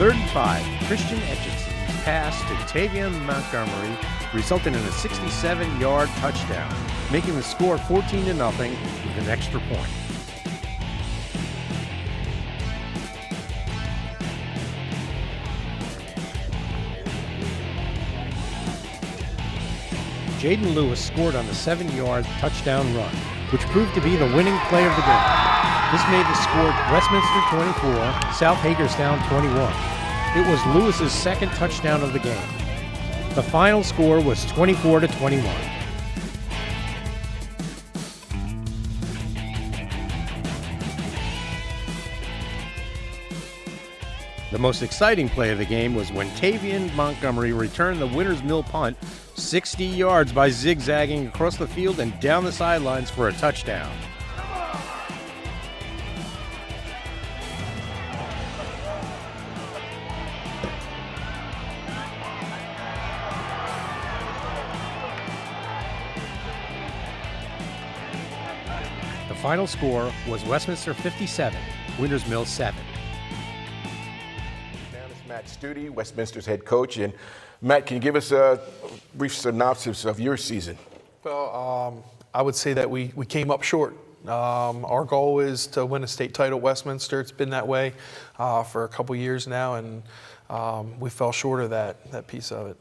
3rd and 5, Christian Etchison's pass to Tavion Montgomery resulted in a 67-yard touchdown, making the score 14-0 with an extra point. Jaden Lewis scored on the 7-yard touchdown run, which proved to be the winning play of the game. This made the score Westminster 24, South Hagerstown 21. It was Lewis's second touchdown of the game. The final score was 24-21. The most exciting play of the game was when Tavion Montgomery returned the winner's mill punt 60 yards by zigzagging across the field and down the sidelines for a touchdown. The final score was Westminster 57, Winters Mill 7. Matt Studi, Westminster's head coach. And Matt, can you give us a brief synopsis of your season? Well, I would say that we came up short. Our goal is to win a state title at Westminster. It's been that way for a couple years now, and we fell short of that piece of it.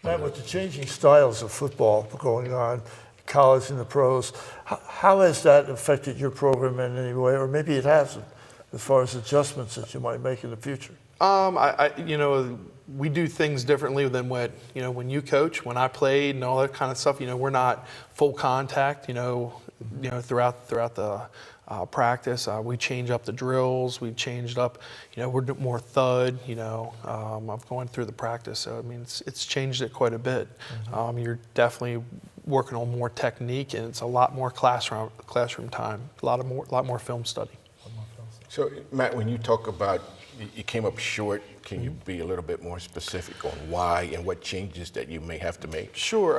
Matt, with the changing styles of football going on, college and the pros, how has that affected your program in any way, or maybe it hasn't, as far as adjustments that you might make in the future? We do things differently than what, when you coach, when I played and all that kind of stuff. We're not full contact, throughout the practice. We change up the drills. We've changed up, we're more thud, of going through the practice. So, it's changed it quite a bit. Mm-hmm. You're definitely working on more technique, and it's a lot more classroom time, a lot more film study. So, Matt, when you talk about you came up short, can you be a little bit more specific on why and what changes that you may have to make? Sure.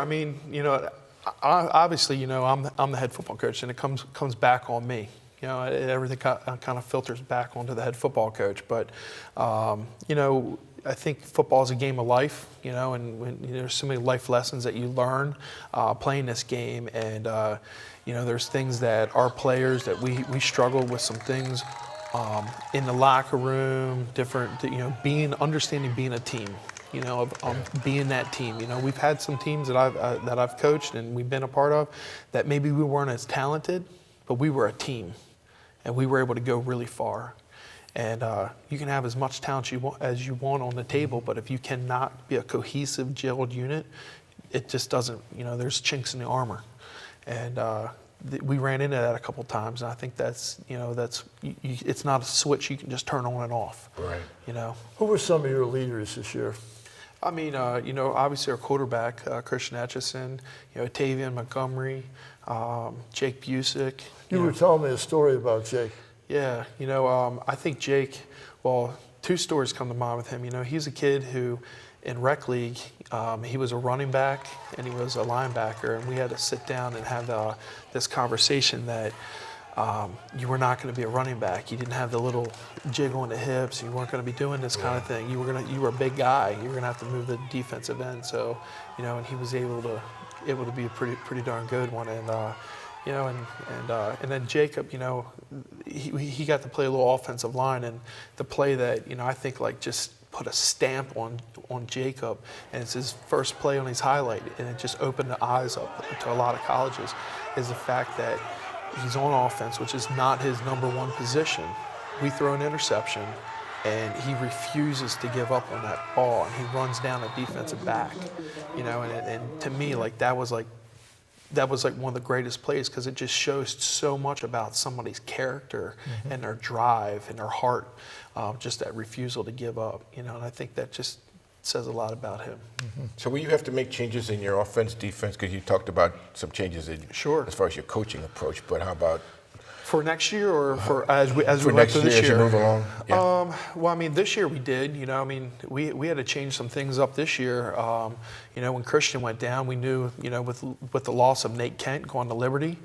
Obviously, I'm the head football coach, and it comes back on me. Everything kind of filters back onto the head football coach. But, I think football is a game of life, and there's so many life lessons that you learn playing this game. And, there's things that our players that we struggle with some things in the locker room, different, understanding being a team, being that team. We've had some teams that I've coached and we've been a part of that maybe we weren't as talented, but we were a team, and we were able to go really far. And you can have as much talent as you want on the table, but if you cannot be a cohesive, gelled unit, it just doesn't. There's chinks in the armor, and we ran into that a couple times, and I think that's it's not a switch you can just turn on and off. Right. Who were some of your leaders this year? Obviously our quarterback, Christian Etchison, Tavion Montgomery, Jake Busick. You were telling me a story about Jake. Yeah, I think Jake, two stories come to mind with him. He's a kid who in rec league, he was a running back and he was a linebacker, and we had to sit down and have this conversation that you were not going to be a running back. You didn't have the little jiggle in the hips. You weren't going to be doing this kind of thing. You were a big guy. You were going to have to move the defensive end. So, and he was able to be a pretty darn good one. And and then Jacob, he got to play a little offensive line, and the play that I think just put a stamp on Jacob, and it's his first play on his highlight, and it just opened the eyes up to a lot of colleges, is the fact that he's on offense, which is not his number one position. We throw an interception, and he refuses to give up on that ball, and he runs down a defensive back, and to me, that was one of the greatest plays, because it just shows so much about somebody's character and their drive and their heart, just that refusal to give up, and I think that just says a lot about him. So will you have to make changes in your offense, defense? Because you talked about some changes in as far as your coaching approach, but how about for next year, or for as we for went through next this year year? As you move along? This year we did. We had to change some things up this year. When Christian went down, we knew, with the loss of Nate Kent going to Liberty,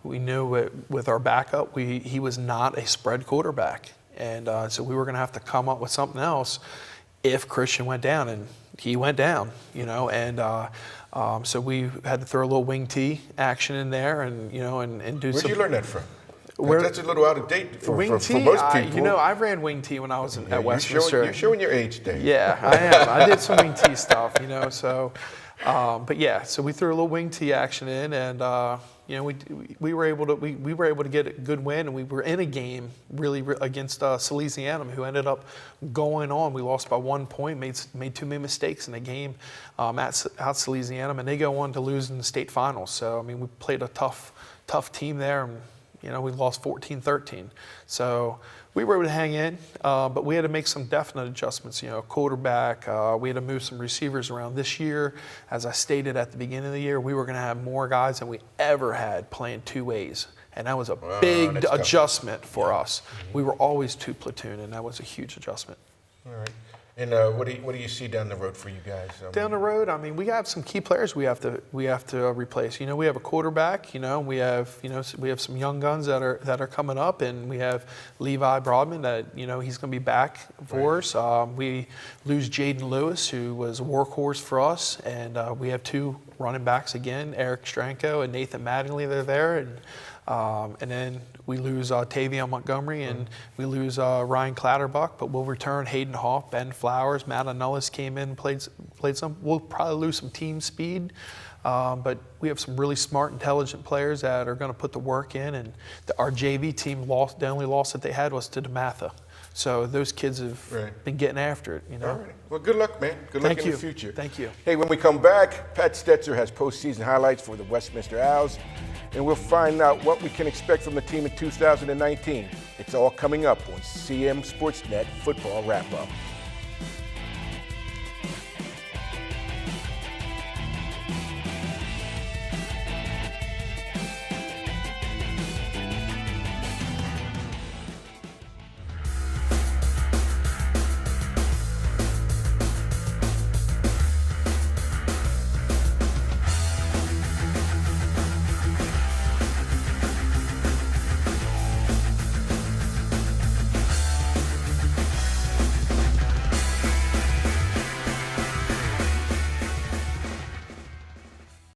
we knew with our backup, he was not a spread quarterback. And so we were going to have to come up with something else if Christian went down, and he went down, and so we had to throw a little wing T action in there, and and do. Where'd you learn that from? Where, that's a little out of date for most people. I ran wing T when I was at Westminster. You're showing your age, Dave. Yeah, I am. I did some wing T stuff, so. But yeah, so we threw a little wing T action in, and we were able to get a good win, and we were in a game really against Salesianum, who ended up going on. We lost by 1 point, made too many mistakes in the game at Salesianum, and they go on to lose in the state finals. So we played a tough team there, and we lost 14-13. So we were able to hang in, but we had to make some definite adjustments. Quarterback, we had to move some receivers around this year. As I stated at the beginning of the year, we were going to have more guys than we ever had playing two ways. And that was a big adjustment for us. We were always two platoon, and that was a huge adjustment. All right. And what do you see down the road for you guys? Down the road, we have some key players we have to replace. We have a quarterback. We have some young guns that are coming up, and we have Levi Broadman that he's going to be back for us. We lose Jaden Lewis, who was a workhorse for us, and we have two running backs again, Eric Stranko and Nathan Mattingly. They're there, and then we lose Tavion Montgomery, and we lose Ryan Clatterbuck, but we'll return Hayden Hoff, Ben Flowers, Matt Anullis came in, played some. We'll probably lose some team speed, but we have some really smart, intelligent players that are going to put the work in. And our JV team the only loss that they had was to DeMatha. So those kids have been getting after it, All right. Well, good luck, man. Good luck in the future. Thank you. Hey, when we come back, Pat Stetzer has postseason highlights for the Westminster Owls, and we'll find out what we can expect from the team in 2019. It's all coming up on CMSportsNet Football Wrap Up.